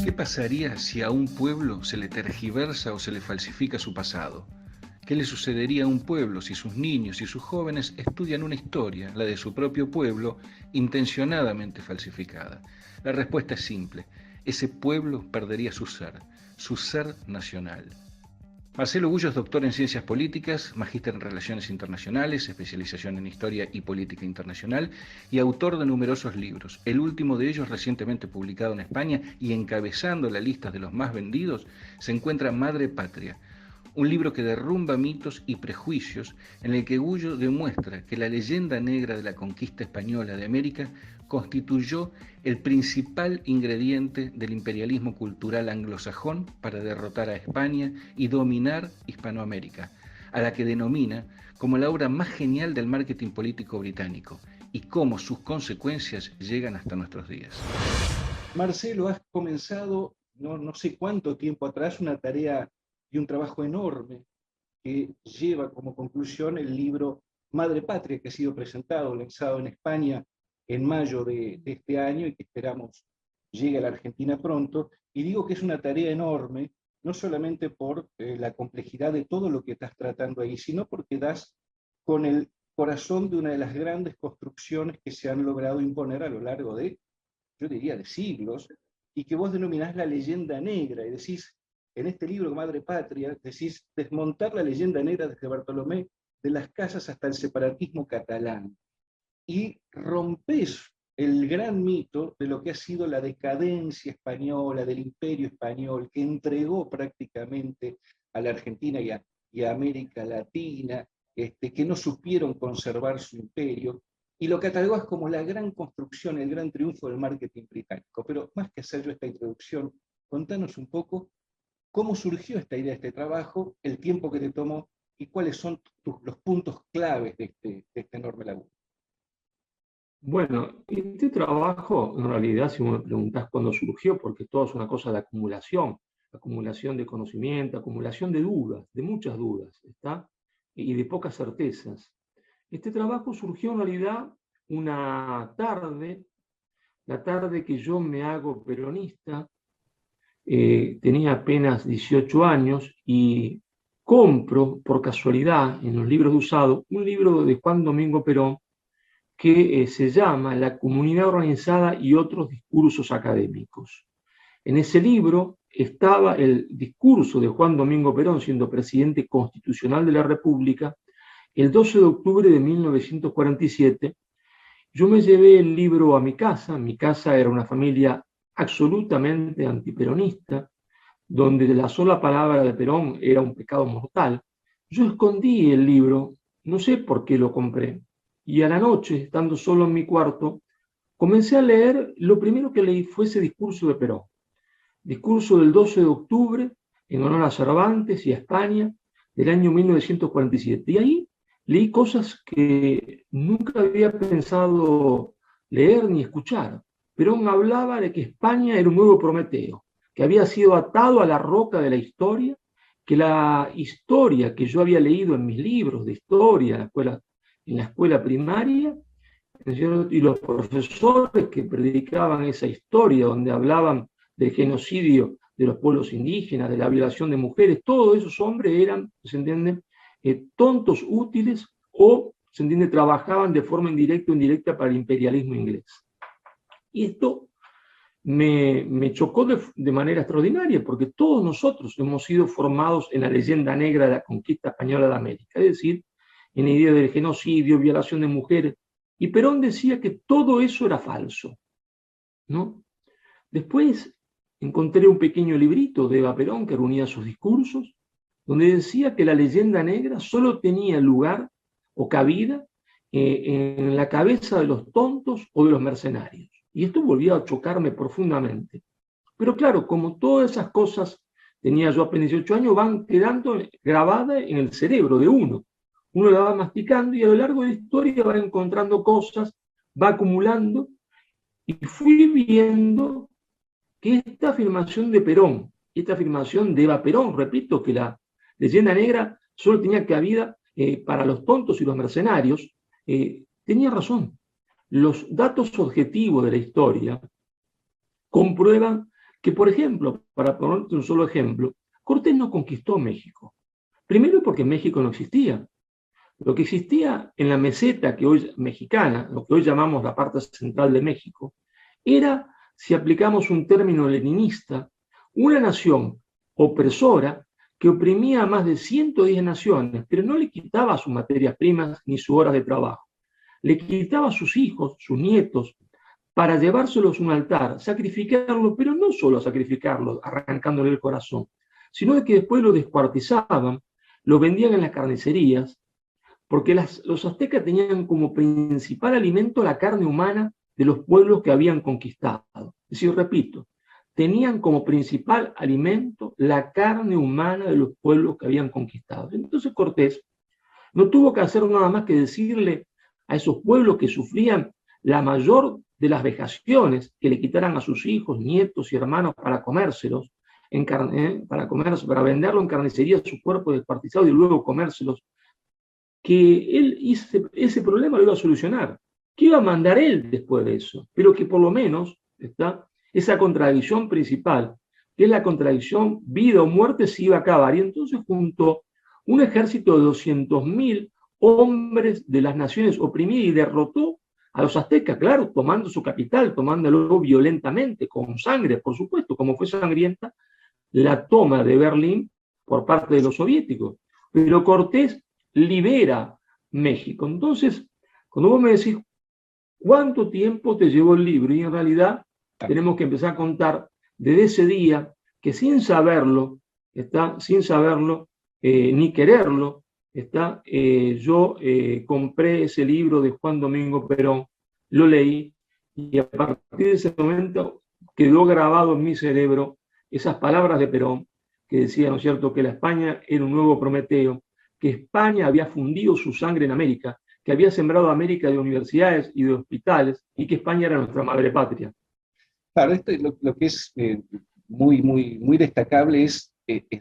¿Qué pasaría si a un pueblo se le tergiversa o se le falsifica su pasado? ¿Qué le sucedería a un pueblo si sus niños y sus jóvenes estudian una historia, la de su propio pueblo, intencionadamente falsificada? La respuesta es simple. Ese pueblo perdería su ser nacional. Marcelo Gullo es doctor en Ciencias Políticas, magíster en Relaciones Internacionales, especialización en Historia y Política Internacional y autor de numerosos libros. El último de ellos, recientemente publicado en España y encabezando la lista de los más vendidos, se encuentra Madre Patria, un libro que derrumba mitos y prejuicios, en el que Gullo demuestra que la leyenda negra de la conquista española de América constituyó el principal ingrediente del imperialismo cultural anglosajón para derrotar a España y dominar Hispanoamérica, a la que denomina como la obra más genial del marketing político británico y cómo sus consecuencias llegan hasta nuestros días. Marcelo, has comenzado no sé cuánto tiempo atrás una tarea y un trabajo enorme que lleva como conclusión el libro Madre Patria, que ha sido presentado, lanzado en España en mayo de este año y que esperamos llegue a la Argentina pronto. Y digo que es una tarea enorme, no solamente por la complejidad de todo lo que estás tratando ahí, sino porque das con el corazón de una de las grandes construcciones que se han logrado imponer a lo largo de, yo diría, de siglos, y que vos denominás la leyenda negra, y decís, en este libro Madre Patria, decís desmontar la leyenda negra desde Bartolomé de las Casas hasta el separatismo catalán, y rompés el gran mito de lo que ha sido la decadencia española, del imperio español, que entregó prácticamente a la Argentina y a América Latina, que no supieron conservar su imperio, y lo catalogas como la gran construcción, el gran triunfo del marketing británico. Pero más que hacer yo esta introducción, contanos un poco cómo surgió esta idea, este trabajo, el tiempo que te tomó y cuáles son los puntos claves de este enorme laburo. Bueno, este trabajo, en realidad, si me preguntás cuándo surgió, porque todo es una cosa de acumulación de conocimiento, acumulación de dudas, de muchas dudas, ¿está? Y de pocas certezas. Este trabajo surgió en realidad una tarde, la tarde que yo me hago peronista, tenía apenas 18 años y compro por casualidad en los libros de usado un libro de Juan Domingo Perón que se llama La comunidad organizada y otros discursos académicos. En ese libro estaba el discurso de Juan Domingo Perón siendo presidente constitucional de la República el 12 de octubre de 1947. Yo me llevé el libro a mi casa era una familia absolutamente antiperonista, donde la sola palabra de Perón era un pecado mortal. Yo escondí el libro, no sé por qué lo compré, y a la noche, estando solo en mi cuarto, comencé a leer. Lo primero que leí fue ese discurso de Perón, discurso del 12 de octubre, en honor a Cervantes y a España, del año 1947. Y ahí leí cosas que nunca había pensado leer ni escuchar. Perón hablaba de que España era un nuevo Prometeo, que había sido atado a la roca de la historia, que la historia que yo había leído en mis libros de historia en la escuela primaria, y los profesores que predicaban esa historia, donde hablaban del genocidio de los pueblos indígenas, de la violación de mujeres, todos esos hombres eran, ¿se entiende?, tontos útiles o, ¿se entiende?, trabajaban de forma indirecta o indirecta para el imperialismo inglés. Y esto me chocó de manera extraordinaria, porque todos nosotros hemos sido formados en la leyenda negra de la conquista española de América, es decir, en la idea del genocidio, violación de mujeres, y Perón decía que todo eso era falso, ¿no? Después encontré un pequeño librito de Eva Perón que reunía sus discursos, donde decía que la leyenda negra solo tenía lugar o cabida en la cabeza de los tontos o de los mercenarios. Y esto volvía a chocarme profundamente. Pero claro, como todas esas cosas, tenía yo apenas 18 años, van quedando grabadas en el cerebro de uno. Uno la va masticando y a lo largo de la historia va encontrando cosas, va acumulando, y fui viendo que esta afirmación de Perón, esta afirmación de Eva Perón, repito, que la leyenda negra solo tenía cabida para los tontos y los mercenarios, tenía razón. Los datos objetivos de la historia comprueban que, por ejemplo, para ponerte un solo ejemplo, Cortés no conquistó México. Primero porque México no existía. Lo que existía en la meseta que hoy mexicana, lo que hoy llamamos la parte central de México, era, si aplicamos un término leninista, una nación opresora que oprimía a más de 110 naciones, pero no le quitaba sus materias primas ni sus horas de trabajo. Le quitaba a sus hijos, sus nietos, para llevárselos a un altar, sacrificarlos, pero no solo sacrificarlos, arrancándole el corazón, sino de que después lo descuartizaban, lo vendían en las carnicerías, porque los aztecas tenían como principal alimento la carne humana de los pueblos que habían conquistado. Es decir, repito, tenían como principal alimento la carne humana de los pueblos que habían conquistado. Entonces Cortés no tuvo que hacer nada más que decirle a esos pueblos que sufrían la mayor de las vejaciones, que le quitaran a sus hijos, nietos y hermanos para comérselos, para venderlo en carnicería su cuerpo descuartizado y luego comérselos, que él ese problema lo iba a solucionar, que iba a mandar él después de eso, pero que por lo menos esa contradicción principal, que es la contradicción vida o muerte, se iba a acabar. Y entonces juntó un ejército de 200.000 hombres de las naciones oprimidas y derrotó a los aztecas, claro, tomando su capital, tomándolo violentamente, con sangre, por supuesto, como fue sangrienta la toma de Berlín por parte de los soviéticos. Pero Cortés libera México. Entonces, cuando vos me decís, ¿cuánto tiempo te llevó el libro? Y en realidad tenemos que empezar a contar desde ese día que sin saberlo, ni quererlo, yo compré ese libro de Juan Domingo Perón, lo leí, y a partir de ese momento quedó grabado en mi cerebro esas palabras de Perón que decía, ¿no es cierto?, que la España era un nuevo Prometeo, que España había fundido su sangre en América, que había sembrado América de universidades y de hospitales, y que España era nuestra madre patria. Claro, esto es lo que es muy destacable es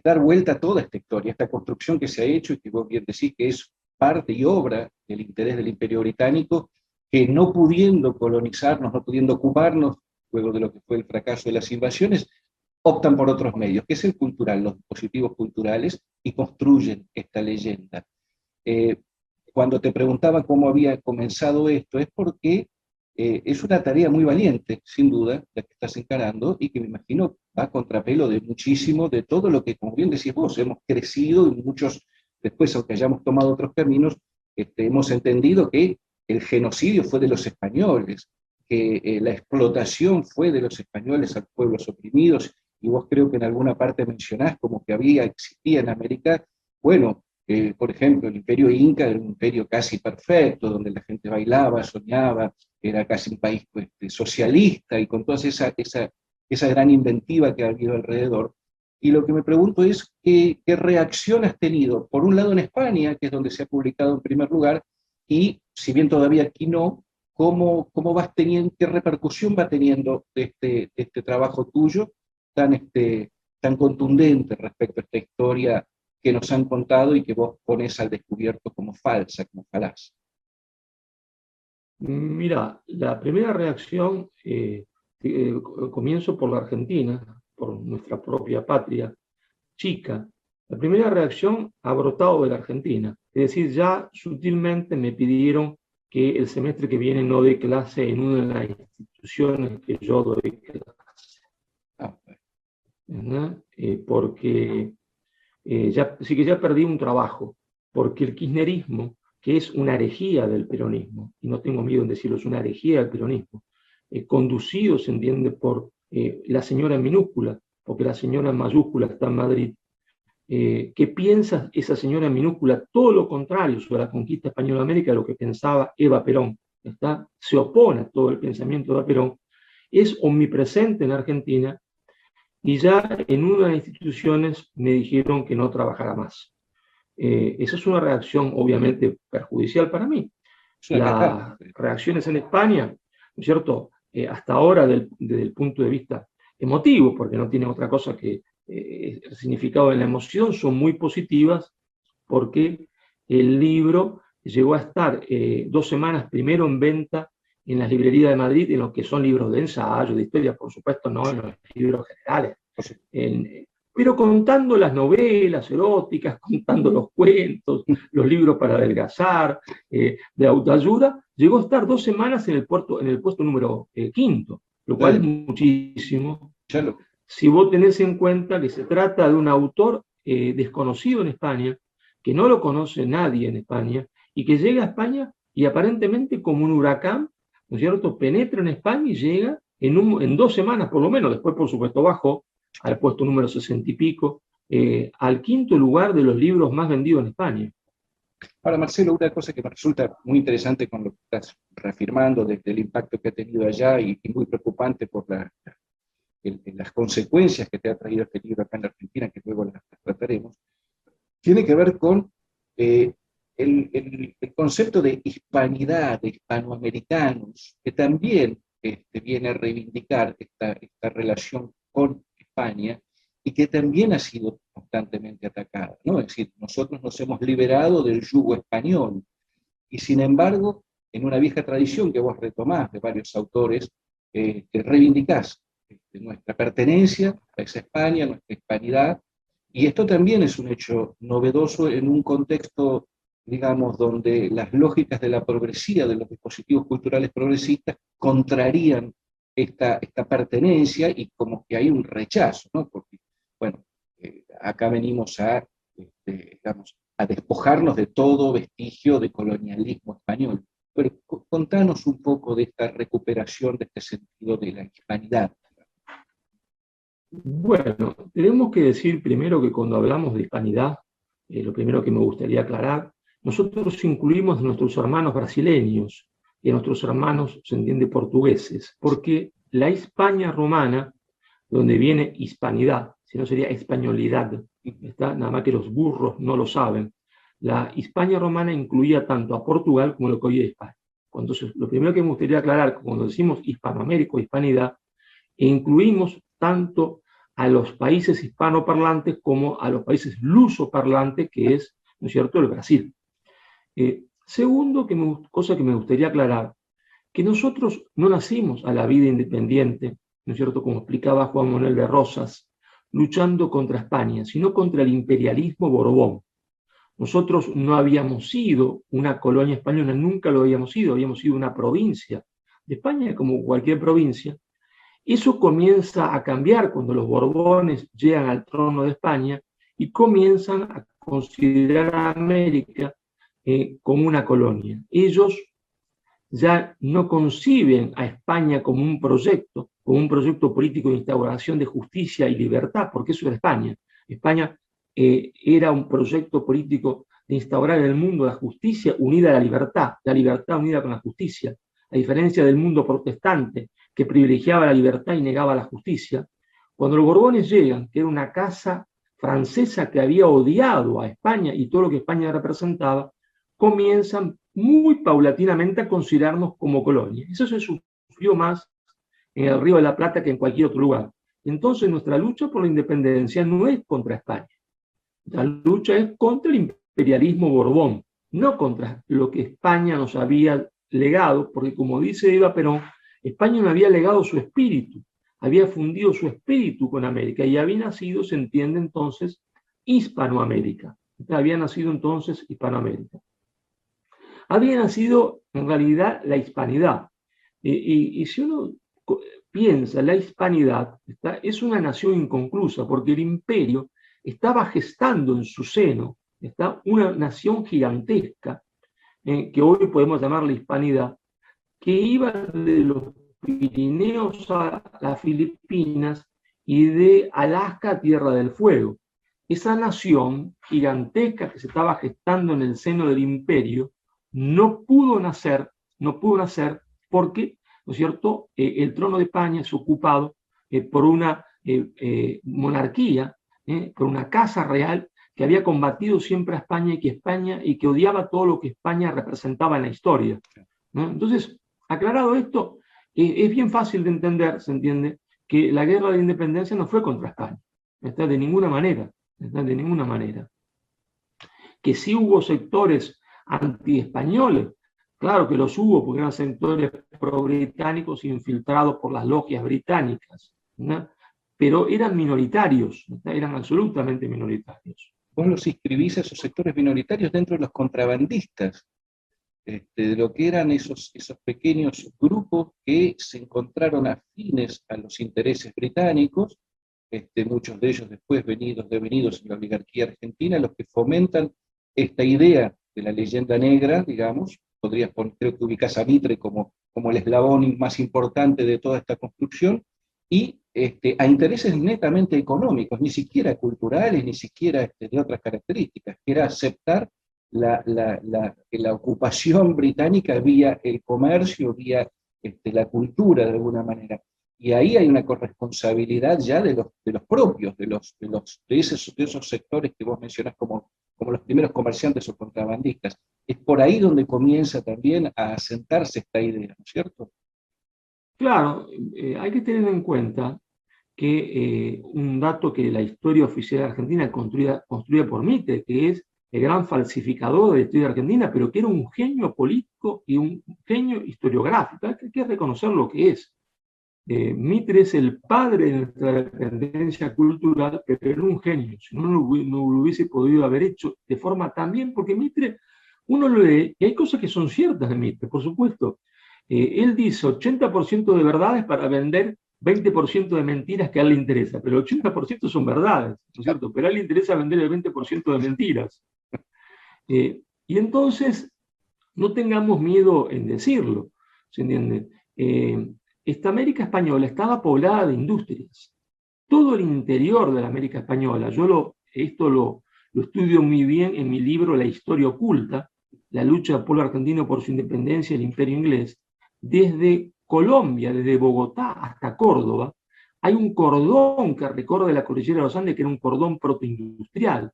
dar vuelta a toda esta historia, esta construcción que se ha hecho y que vos bien decís que es parte y obra del interés del Imperio Británico, que no pudiendo colonizarnos, no pudiendo ocuparnos, luego de lo que fue el fracaso de las invasiones, optan por otros medios, que es el cultural, los dispositivos culturales, y construyen esta leyenda. Cuando te preguntaba cómo había comenzado esto, es porque es una tarea muy valiente, sin duda, la que estás encarando, y que me imagino va a contrapelo de muchísimo de todo lo que, como bien decís vos, hemos crecido y muchos, después, aunque hayamos tomado otros caminos, hemos entendido que el genocidio fue de los españoles, que la explotación fue de los españoles a pueblos oprimidos, y vos creo que en alguna parte mencionás como que existía en América, bueno, por ejemplo, el imperio inca era un imperio casi perfecto, donde la gente bailaba, soñaba, era casi un país pues, socialista, y con toda esa gran inventiva que ha habido alrededor. Y lo que me pregunto es, ¿qué reacción has tenido? Por un lado en España, que es donde se ha publicado en primer lugar, y si bien todavía aquí no, ¿cómo vas teniendo, qué repercusión va teniendo de este trabajo tuyo tan contundente respecto a esta historia que nos han contado y que vos pones al descubierto como falsa, como falaz? Mira, la primera reacción, comienzo por la Argentina, por nuestra propia patria chica. La primera reacción ha brotado de la Argentina, es decir, ya sutilmente me pidieron que el semestre que viene no dé clase en una de las instituciones que yo doy clase. Porque sí que ya perdí un trabajo, porque el kirchnerismo, que es una herejía del peronismo, y no tengo miedo en decirlo, es una herejía del peronismo, conducido, se entiende, por la señora en minúscula, porque la señora en mayúscula está en Madrid. ¿Qué piensa esa señora en minúscula? Todo lo contrario sobre la conquista española de América de lo que pensaba Eva Perón. Se opone a todo el pensamiento de Eva Perón, es omnipresente en Argentina, y ya en una de las instituciones me dijeron que no trabajara más. Esa es una reacción obviamente perjudicial para mí. Las reacciones en España, ¿no es cierto? Hasta ahora desde el punto de vista emotivo, porque no tiene otra cosa que el significado de la emoción, son muy positivas, porque el libro llegó a estar 2 semanas primero en venta en las librerías de Madrid, en lo que son libros de ensayo, de historia, por supuesto, no en los libros generales, pero contando las novelas eróticas, contando los cuentos, los libros para adelgazar, de autoayuda, llegó a estar 2 semanas en el puesto número 5, lo cual es muchísimo. Si vos tenés en cuenta que se trata de un autor desconocido en España, que no lo conoce nadie en España, y que llega a España y aparentemente como un huracán, ¿no es cierto?, penetra en España y llega en 2 semanas por lo menos, después por supuesto bajó al puesto número 60 y pico, al 5º lugar de los libros más vendidos en España. Ahora, Marcelo, una cosa que me resulta muy interesante con lo que estás reafirmando del impacto que ha tenido allá y muy preocupante por las consecuencias que te ha traído este libro acá en la Argentina, que luego las trataremos, tiene que ver con el concepto de hispanidad, de hispanoamericanos, que también viene a reivindicar esta relación con España y que también ha sido constantemente atacada, ¿no? Es decir, nosotros nos hemos liberado del yugo español y sin embargo, en una vieja tradición que vos retomás de varios autores, te reivindicás nuestra pertenencia a esa España, nuestra hispanidad, y esto también es un hecho novedoso en un contexto, digamos, donde las lógicas de la progresía, de los dispositivos culturales progresistas, contrarían esta pertenencia y como que hay un rechazo, ¿no? Porque, bueno, acá venimos digamos, a despojarnos de todo vestigio de colonialismo español. Pero contanos un poco de esta recuperación, de este sentido de la hispanidad. Bueno, tenemos que decir primero que cuando hablamos de hispanidad, lo primero que me gustaría aclarar, nosotros incluimos a nuestros hermanos brasileños y a nuestros hermanos, se entiende, portugueses, porque la Hispania romana, donde viene hispanidad, si no sería españolidad, ¿está? Nada más que los burros no lo saben. La Hispania romana incluía tanto a Portugal como lo que hoy es España. Entonces, lo primero que me gustaría aclarar, cuando decimos Hispanoamérica o hispanidad, incluimos tanto a los países hispanoparlantes como a los países lusoparlantes, que es, ¿no es cierto?, el Brasil. Segundo, cosa que me gustaría aclarar, que nosotros no nacimos a la vida independiente, ¿no es cierto?, como explicaba Juan Manuel de Rosas, luchando contra España, sino contra el imperialismo Borbón. Nosotros no habíamos sido una colonia española, nunca lo habíamos sido una provincia de España como cualquier provincia. Eso comienza a cambiar cuando los Borbones llegan al trono de España y comienzan a considerar a América como una colonia. Ellos ya no conciben a España como un proyecto político de instauración de justicia y libertad, porque eso era España. España era un proyecto político de instaurar en el mundo la justicia unida a la libertad unida con la justicia, a diferencia del mundo protestante, que privilegiaba la libertad y negaba la justicia. Cuando los Borbones llegan, que era una casa francesa que había odiado a España y todo lo que España representaba, comienzan muy paulatinamente a considerarnos como colonia. Eso se sufrió más en el Río de la Plata que en cualquier otro lugar. Entonces nuestra lucha por la independencia no es contra España. La lucha es contra el imperialismo Borbón, no contra lo que España nos había legado, porque como dice Eva Perón, España no había legado su espíritu, había fundido su espíritu con América y había nacido, se entiende entonces, Hispanoamérica. Había nacido entonces Hispanoamérica. Había nacido en realidad la hispanidad. Y si uno piensa, la hispanidad es una nación inconclusa, porque el imperio estaba gestando en su seno una nación gigantesca, que hoy podemos llamar la hispanidad, que iba de los Pirineos a las Filipinas y de Alaska a Tierra del Fuego. Esa nación gigantesca que se estaba gestando en el seno del imperio no pudo nacer porque, ¿no es cierto?, el trono de España es ocupado por una monarquía, por una casa real que había combatido siempre a España y que odiaba todo lo que España representaba en la historia, ¿no? Entonces, aclarado esto, es bien fácil de entender, se entiende, que la guerra de la independencia no fue contra España, de ninguna manera, de ninguna manera. Que sí hubo sectores antiespañoles, Claro que los hubo, porque eran sectores pro-británicos infiltrados por las logias británicas, ¿no? Pero eran minoritarios, ¿no? Eran absolutamente minoritarios. Vos los inscribís a esos sectores minoritarios dentro de los contrabandistas, de lo que eran esos pequeños grupos que se encontraron afines a los intereses británicos, muchos de ellos después devenidos en la oligarquía argentina, los que fomentan esta idea de la leyenda negra, digamos. Podrías poner, creo que ubicás a Mitre como el eslabón más importante de toda esta construcción, y a intereses netamente económicos, ni siquiera culturales, ni siquiera de otras características, que era aceptar la ocupación británica vía el comercio, vía la cultura de alguna manera. Y ahí hay una corresponsabilidad ya de los propios, de esos sectores que vos mencionás como los primeros comerciantes o contrabandistas. Es por ahí donde comienza también a asentarse esta idea, ¿no es cierto? Claro, hay que tener en cuenta que un dato que la historia oficial argentina construida por Mitre, que es el gran falsificador de la historia argentina, pero que era un genio político y un genio historiográfico. Hay que reconocer lo que es. Mitre es el padre de nuestra dependencia cultural, pero era un genio. Si no, no lo hubiese podido haber hecho de forma tan bien, porque Mitre, uno lo lee, y hay cosas que son ciertas de Mitre, por supuesto. Él dice 80% de verdades para vender 20% de mentiras que a él le interesa, pero el 80% son verdades, ¿no es cierto? Pero a él le interesa vender el 20% de mentiras. Y entonces, no tengamos miedo en decirlo, ¿se entiende? Esta América española estaba poblada de industrias. Todo el interior de la América española, esto lo estudio muy bien en mi libro La historia oculta, la lucha del pueblo argentino por su independencia y el imperio inglés. Desde Colombia, desde Bogotá hasta Córdoba, hay un cordón que recorre la cordillera de los Andes, que era un cordón protoindustrial,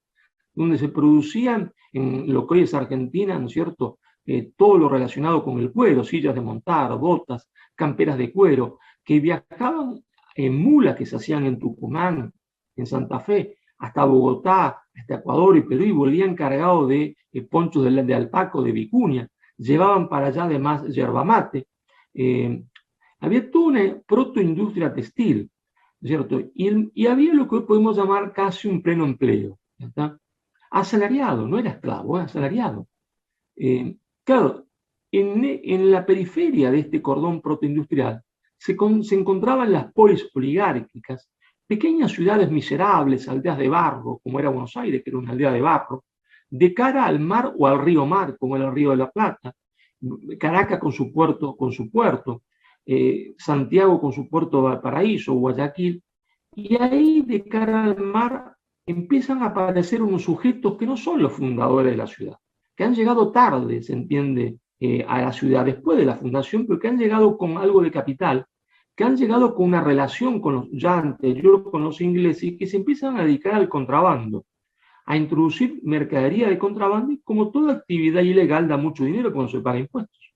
donde se producían en lo que hoy es Argentina, ¿no es cierto?, todo lo relacionado con el cuero, sillas de montar, botas, camperas de cuero, que viajaban en mulas que se hacían en Tucumán, en Santa Fe, hasta Bogotá, hasta Ecuador y Perú, y volvían cargados de ponchos de alpaca, de vicuña, llevaban para allá además yerba mate. Había toda una protoindustria textil, ¿cierto? Y había lo que hoy podemos llamar casi un pleno empleo, ¿está? Asalariado, no era esclavo, era asalariado. Claro, en la periferia de este cordón protoindustrial se encontraban las polis oligárquicas, pequeñas ciudades miserables, aldeas de barro, como era Buenos Aires, que era una aldea de barro, de cara al mar o al río Mar, como era el Río de la Plata, Caracas con su puerto, Santiago con su puerto de Valparaíso, Guayaquil, y ahí de cara al mar empiezan a aparecer unos sujetos que no son los fundadores de la ciudad, que han llegado tarde, se entiende, a la ciudad después de la fundación, pero que han llegado con algo de capital, que han llegado con una relación con ya anterior con los ingleses y que se empiezan a dedicar al contrabando, a introducir mercadería de contrabando, y como toda actividad ilegal da mucho dinero cuando se paga impuestos.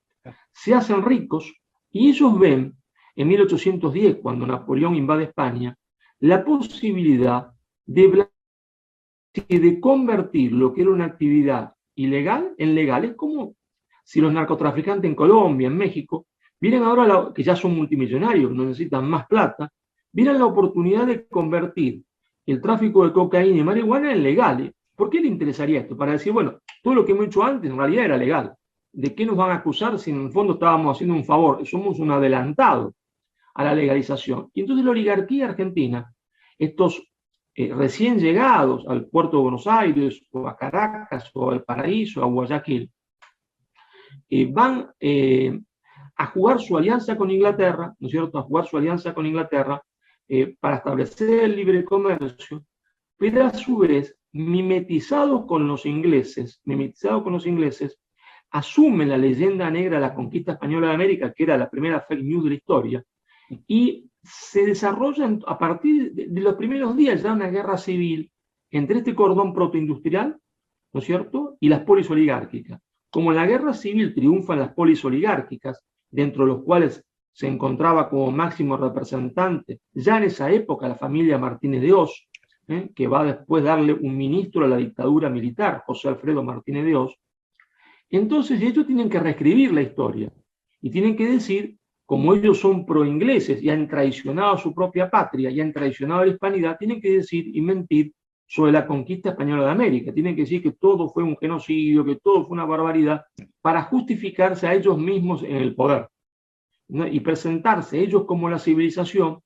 Se hacen ricos y ellos ven, en 1810, cuando Napoleón invade España, la posibilidad de convertir lo que era una actividad ilegal en legal. Es como si los narcotraficantes en Colombia, en México, vienen ahora, que ya son multimillonarios, no necesitan más plata, vienen la oportunidad de convertir el tráfico de cocaína y marihuana en legal. ¿Por qué le interesaría esto? Para decir, bueno, todo lo que hemos hecho antes en realidad era legal. ¿De qué nos van a acusar si en el fondo estábamos haciendo un favor? Somos un adelantado a la legalización. Y entonces la oligarquía argentina, estos recién llegados al puerto de Buenos Aires, o a Caracas, o al Paraíso, a Guayaquil, van a jugar su alianza con Inglaterra, ¿no es cierto?, a jugar su alianza con Inglaterra para establecer el libre comercio, pero a su vez, mimetizados con los ingleses, asumen la leyenda negra de la conquista española de América, que era la primera fake news de la historia, y se desarrolla a partir de los primeros días ya una guerra civil entre este cordón protoindustrial, ¿no es cierto?, y las polis oligárquicas. Como en la guerra civil triunfan las polis oligárquicas, dentro de los cuales se encontraba como máximo representante, ya en esa época, la familia Martínez de Oz, que va después darle un ministro a la dictadura militar, José Alfredo Martínez de Oz, Entonces ellos tienen que reescribir la historia y tienen que decir, como ellos son pro-ingleses y han traicionado su propia patria y han traicionado la hispanidad, tienen que decir y mentir sobre la conquista española de América. Tienen que decir que todo fue un genocidio, que todo fue una barbaridad, para justificarse a ellos mismos en el poder, ¿no? Y presentarse ellos como la civilización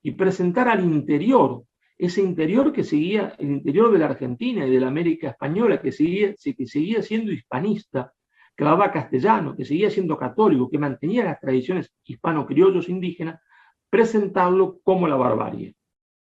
y presentar al interior, ese interior que seguía, el interior de la Argentina y de la América española, que seguía siendo hispanista, que hablaba castellano, que seguía siendo católico, que mantenía las tradiciones hispano-criollos indígenas, presentarlo como la barbarie.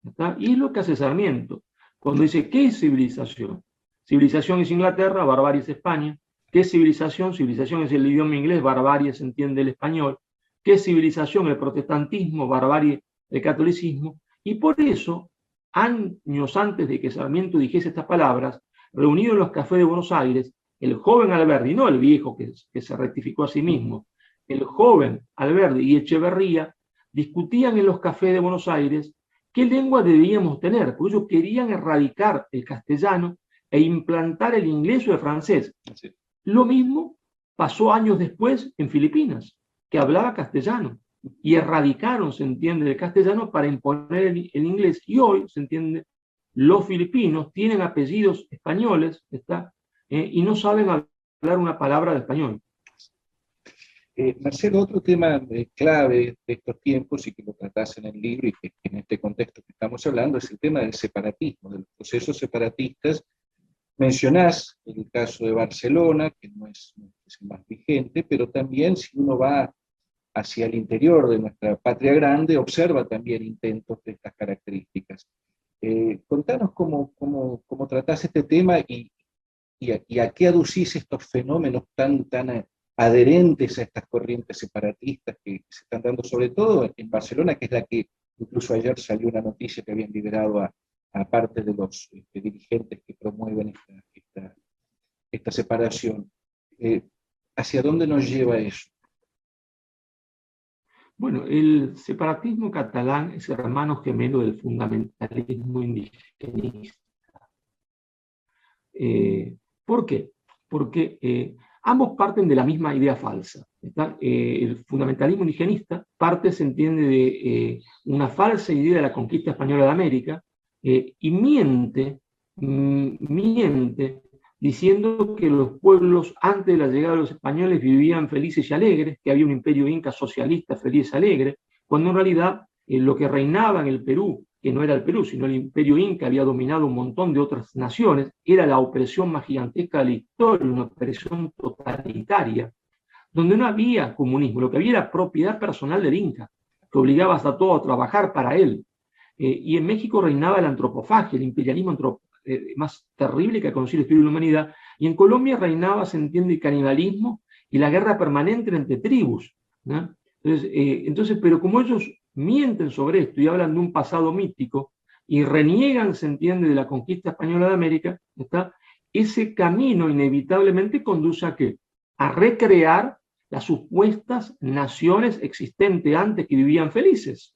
¿Está? Y es lo que hace Sarmiento, cuando dice, ¿qué es civilización? Civilización es Inglaterra, barbarie es España. ¿Qué es civilización? Civilización es el idioma inglés, barbarie se entiende el español. ¿Qué es civilización? El protestantismo, barbarie el catolicismo. Y por eso, años antes de que Sarmiento dijese estas palabras, reunido en los cafés de Buenos Aires, el joven Alberdi, no el viejo que se rectificó a sí mismo, el joven Alberdi y Echeverría discutían en los cafés de Buenos Aires qué lengua debíamos tener, porque ellos querían erradicar el castellano e implantar el inglés o el francés. Sí. Lo mismo pasó años después en Filipinas, que hablaba castellano, y erradicaron, se entiende, el castellano para imponer el inglés, y hoy, se entiende, los filipinos tienen apellidos españoles, y no saben hablar una palabra de español. Marcelo, otro tema clave de estos tiempos y que lo tratás en el libro y que en este contexto que estamos hablando es el tema del separatismo, de los procesos separatistas. Mencionás el caso de Barcelona, que no es el más vigente, pero también si uno va hacia el interior de nuestra patria grande, observa también intentos de estas características. Contanos cómo tratás este tema y a qué aducís estos fenómenos tan adherentes a estas corrientes separatistas que se están dando, sobre todo en Barcelona, que es la que incluso ayer salió una noticia que habían liberado a parte de los dirigentes que promueven esta separación. ¿Hacia dónde nos lleva eso? Bueno, el separatismo catalán es hermano gemelo del fundamentalismo indigenista. ¿Por qué? Porque ambos parten de la misma idea falsa. El fundamentalismo indigenista parte, se entiende, de una falsa idea de la conquista española de América y miente diciendo que los pueblos antes de la llegada de los españoles vivían felices y alegres, que había un imperio inca socialista feliz y alegre, cuando en realidad lo que reinaba en el Perú, que no era el Perú, sino el imperio inca, había dominado un montón de otras naciones, era la opresión más gigantesca de la historia, una opresión totalitaria, donde no había comunismo, lo que había era propiedad personal del inca, que obligaba hasta todo a trabajar para él. Y en México reinaba la antropofagia, el imperialismo más terrible que ha conocido la historia de la humanidad, y en Colombia reinaba, se entiende, el canibalismo y la guerra permanente entre tribus, ¿no? Entonces, pero como ellos mienten sobre esto y hablan de un pasado mítico y reniegan, se entiende, de la conquista española de América, ese camino inevitablemente conduce ¿a qué? A recrear las supuestas naciones existentes antes que vivían felices.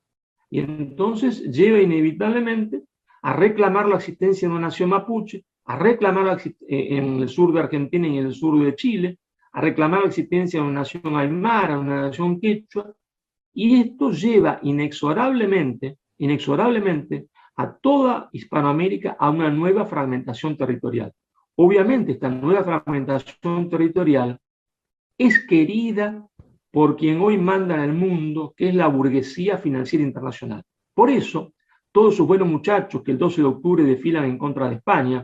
Y entonces lleva inevitablemente a reclamar la existencia de una nación mapuche, a reclamar en el sur de Argentina y en el sur de Chile, a reclamar la existencia de una nación aymara, una nación quechua, y esto lleva inexorablemente a toda Hispanoamérica a una nueva fragmentación territorial. Obviamente esta nueva fragmentación territorial es querida por quien hoy manda en el mundo, que es la burguesía financiera internacional. Por eso, todos esos buenos muchachos que el 12 de octubre desfilan en contra de España,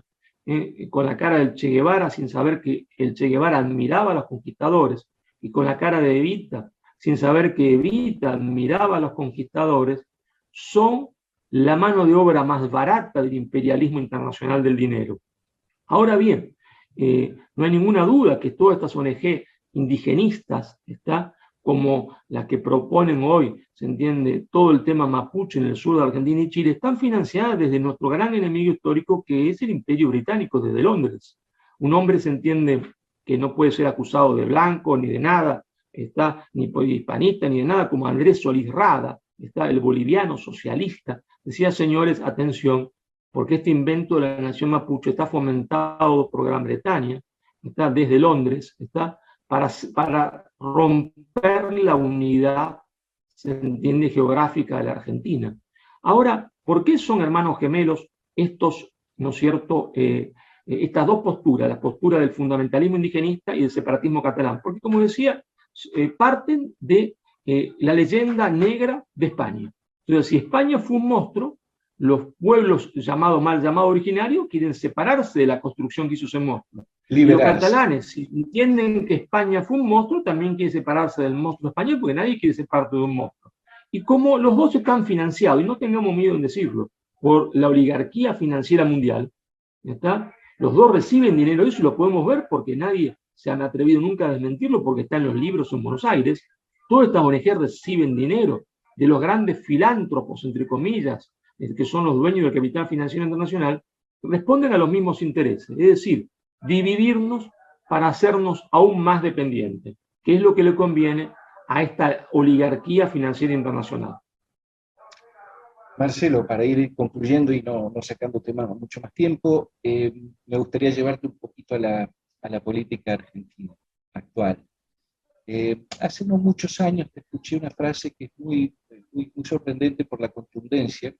con la cara del Che Guevara, sin saber que el Che Guevara admiraba a los conquistadores, y con la cara de Evita, sin saber que Evita admiraba a los conquistadores, son la mano de obra más barata del imperialismo internacional del dinero. Ahora bien, no hay ninguna duda que todas estas ONG indigenistas, como las que proponen hoy, se entiende, todo el tema mapuche en el sur de Argentina y Chile, están financiadas desde nuestro gran enemigo histórico, que es el Imperio Británico, desde Londres. Un hombre, se entiende, que no puede ser acusado de blanco ni de nada, ni hispanista ni de nada, como Andrés Solís Rada, el boliviano socialista, decía: señores, atención, porque este invento de la nación mapuche está fomentado por Gran Bretaña, está desde Londres, está para romper la unidad, se entiende, geográfica de la Argentina. Ahora, ¿por qué son hermanos gemelos estos, ¿no es cierto?, estas dos posturas, la postura del fundamentalismo indigenista y del separatismo catalán? Porque, como decía, parten de la leyenda negra de España. Entonces, si España fue un monstruo, los pueblos mal llamados originarios quieren separarse de la construcción que hizo ese monstruo. Y los catalanes, si entienden que España fue un monstruo, también quieren separarse del monstruo español, porque nadie quiere ser parte de un monstruo. Y como los dos están financiados, y no tengamos miedo en decirlo, por la oligarquía financiera mundial, ¿está? Los dos reciben dinero, eso lo podemos ver porque nadie se han atrevido nunca a desmentirlo, porque está en los libros en Buenos Aires. Todas estas ONG reciben dinero de los grandes filántropos, entre comillas, que son los dueños del capital financiero internacional, responden a los mismos intereses, es decir, dividirnos para hacernos aún más dependientes, que es lo que le conviene a esta oligarquía financiera internacional. Marcelo, para ir concluyendo y no sacándote mucho más tiempo, me gustaría llevarte un poquito a la política argentina actual. Hace no muchos años te escuché una frase que es muy sorprendente por la contundencia.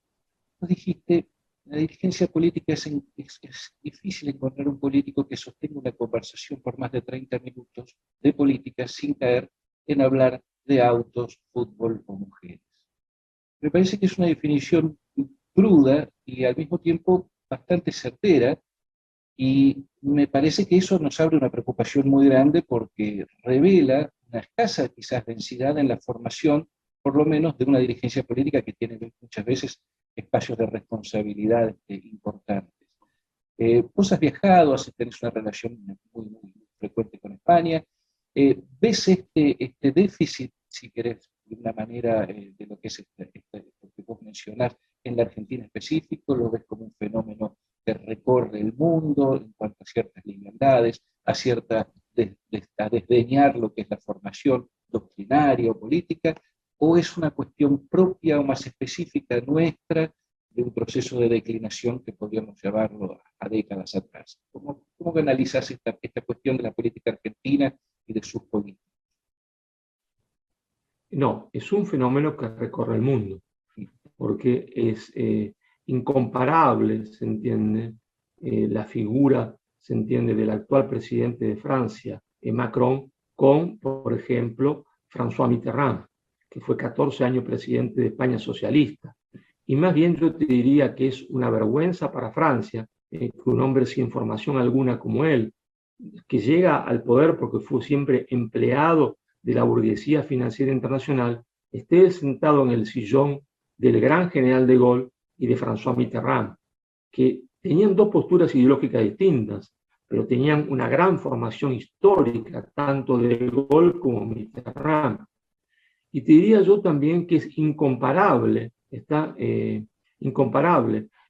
Vos dijiste, en la dirigencia política es difícil encontrar un político que sostenga una conversación por más de 30 minutos de política sin caer en hablar de autos, fútbol o mujeres. Me parece que es una definición cruda y al mismo tiempo bastante certera, y me parece que eso nos abre una preocupación muy grande porque revela una escasa quizás densidad en la formación, por lo menos de una dirigencia política que tiene muchas veces espacios de responsabilidad importantes. Vos has viajado, tenés una relación muy frecuente con España. ¿Ves este déficit, si querés, de una manera, de lo que es lo que vos mencionás en la Argentina específico? ¿Lo ves como un fenómeno que recorre el mundo en cuanto a ciertas liviandades, a desdeñar lo que es la formación doctrinaria o política? ¿O es una cuestión propia o más específica nuestra de un proceso de declinación que podríamos llevarlo a décadas atrás? ¿Cómo analizás esta cuestión de la política argentina y de sus políticas? No, es un fenómeno que recorre el mundo, porque es incomparable, se entiende, la figura, se entiende, del actual presidente de Francia, Macron, con, por ejemplo, François Mitterrand, que fue 14 años presidente de España socialista. Y más bien yo te diría que es una vergüenza para Francia que un hombre sin formación alguna como él, que llega al poder porque fue siempre empleado de la burguesía financiera internacional, esté sentado en el sillón del gran general de Gaulle y de François Mitterrand, que tenían dos posturas ideológicas distintas, pero tenían una gran formación histórica, tanto de Gaulle como Mitterrand. Y te diría yo también que es incomparable,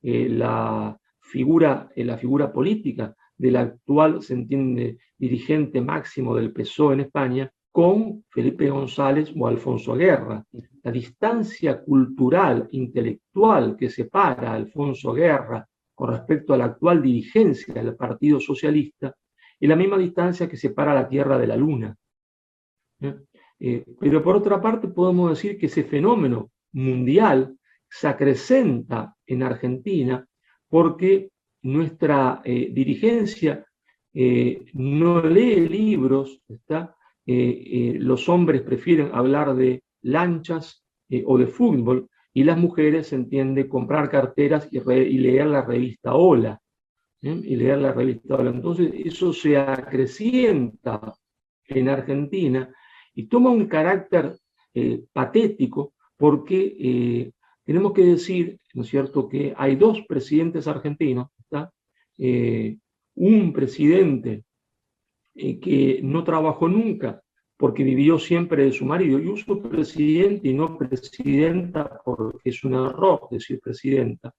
la figura política del actual, se entiende, dirigente máximo del PSOE en España, con Felipe González o Alfonso Guerra. La distancia cultural, intelectual que separa a Alfonso Guerra con respecto a la actual dirigencia del Partido Socialista es la misma distancia que separa la Tierra de la Luna. Pero por otra parte podemos decir que ese fenómeno mundial se acrecenta en Argentina porque nuestra dirigencia no lee libros, los hombres prefieren hablar de lanchas o de fútbol, y las mujeres, se entiende, comprar carteras y leer la revista Hola. Entonces eso se acrecienta en Argentina y toma un carácter patético porque tenemos que decir, ¿no es cierto?, que hay dos presidentes argentinos, un presidente que no trabajó nunca porque vivió siempre de su marido, y uso presidente y no presidenta porque es un error decir presidenta,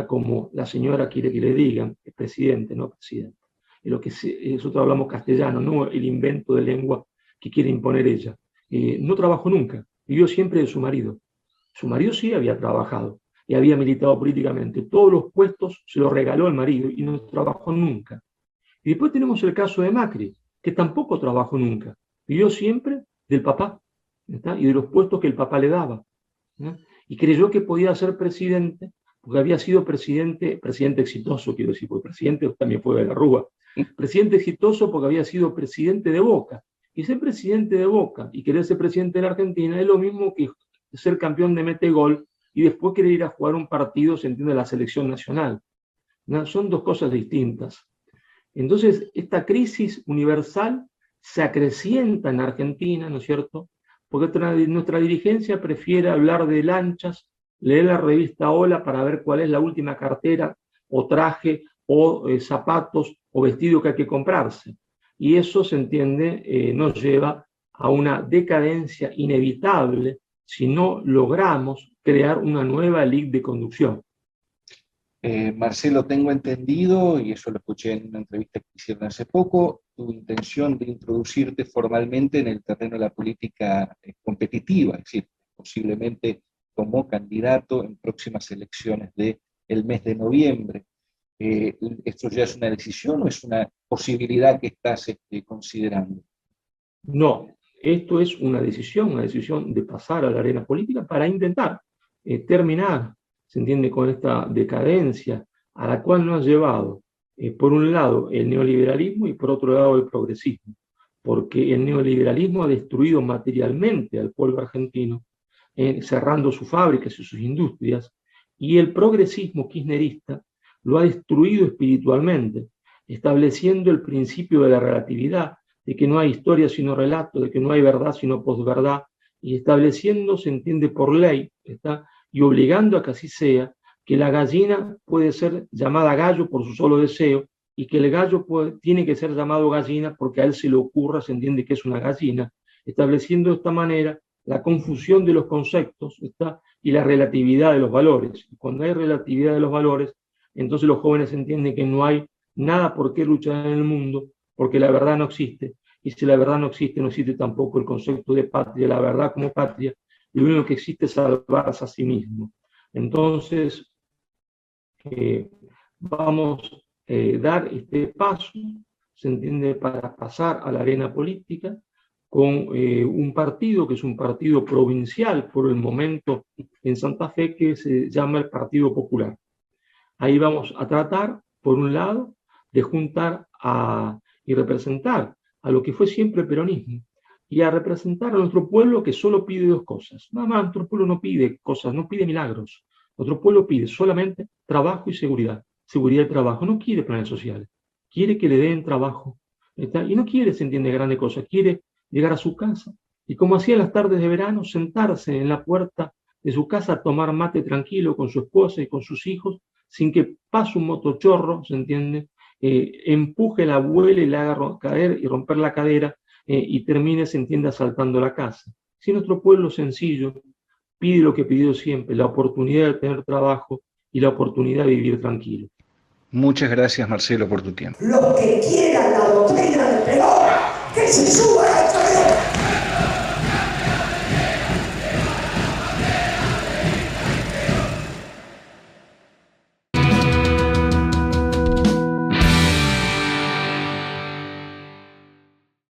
como la señora quiere que le digan, es presidente, no presidenta. Y nosotros hablamos castellano, no el invento de lengua que quiere imponer ella. No trabajó nunca, vivió siempre de su marido. Su marido sí había trabajado y había militado políticamente. Todos los puestos se los regaló el marido y no trabajó nunca. Y después tenemos el caso de Macri, que tampoco trabajó nunca, vivió siempre del papá, ¿está? Y de los puestos que el papá le daba, ¿no? Y creyó que podía ser presidente, porque había sido presidente exitoso, quiero decir, porque presidente también fue de la Rúa, presidente exitoso porque había sido presidente de Boca. Y ser presidente de Boca y querer ser presidente de la Argentina es lo mismo que ser campeón de mete gol y después querer ir a jugar un partido, se entiende, de la selección nacional, ¿no? Son dos cosas distintas. Entonces, esta crisis universal se acrecienta en Argentina, ¿no es cierto? Porque nuestra dirigencia prefiere hablar de lanchas, leer la revista Hola para ver cuál es la última cartera o traje o zapatos o vestido que hay que comprarse. Y eso, se entiende, nos lleva a una decadencia inevitable si no logramos crear una nueva liga de conducción. Marcelo, tengo entendido, y eso lo escuché en una entrevista que hicieron hace poco, tu intención de introducirte formalmente en el terreno de la política competitiva, es decir, posiblemente como candidato en próximas elecciones del mes de noviembre. ¿Esto ya es una decisión o es una posibilidad que estás considerando? No, esto es una decisión de pasar a la arena política para intentar terminar, se entiende, con esta decadencia a la cual nos ha llevado, por un lado, el neoliberalismo y por otro lado, el progresismo. Porque el neoliberalismo ha destruido materialmente al pueblo argentino, cerrando sus fábricas y sus industrias, y el progresismo kirchnerista lo ha destruido espiritualmente, estableciendo el principio de la relatividad, de que no hay historia sino relato, de que no hay verdad sino posverdad, y estableciendo, se entiende, por ley, ¿está? Y obligando a que así sea, que la gallina puede ser llamada gallo por su solo deseo, y que el gallo tiene que ser llamado gallina porque a él se le ocurra, se entiende que es una gallina, estableciendo de esta manera la confusión de los conceptos, ¿está? Y la relatividad de los valores. Y cuando hay relatividad de los valores, entonces los jóvenes entienden que no hay nada por qué luchar en el mundo, porque la verdad no existe. Y si la verdad no existe, no existe tampoco el concepto de patria, la verdad como patria, y lo único que existe es salvarse a sí mismo. Entonces, vamos a dar este paso, se entiende, para pasar a la arena política con un partido que es un partido provincial por el momento en Santa Fe, que se llama el Partido Popular. Ahí vamos a tratar, por un lado, de juntar y representar a lo que fue siempre el peronismo, y a representar a nuestro pueblo, que solo pide dos cosas. Nada más, nuestro pueblo no pide cosas, no pide milagros. Nuestro pueblo pide solamente trabajo y seguridad. Seguridad y trabajo. No quiere planes sociales. Quiere que le den trabajo. ¿Está? Y no quiere, se entiende, grandes cosas. Quiere llegar a su casa y, como hacía en las tardes de verano, sentarse en la puerta de su casa a tomar mate tranquilo con su esposa y con sus hijos, sin que pase un motochorro, se entiende, empuje la abuela y le haga caer y romper la cadera, y termine, se entiende, asaltando la casa. Si nuestro pueblo sencillo pide lo que pidió siempre, la oportunidad de tener trabajo y la oportunidad de vivir tranquilo. Muchas gracias, Marcelo, por tu tiempo. Los que quieran la doctrina de Perón, que se suban al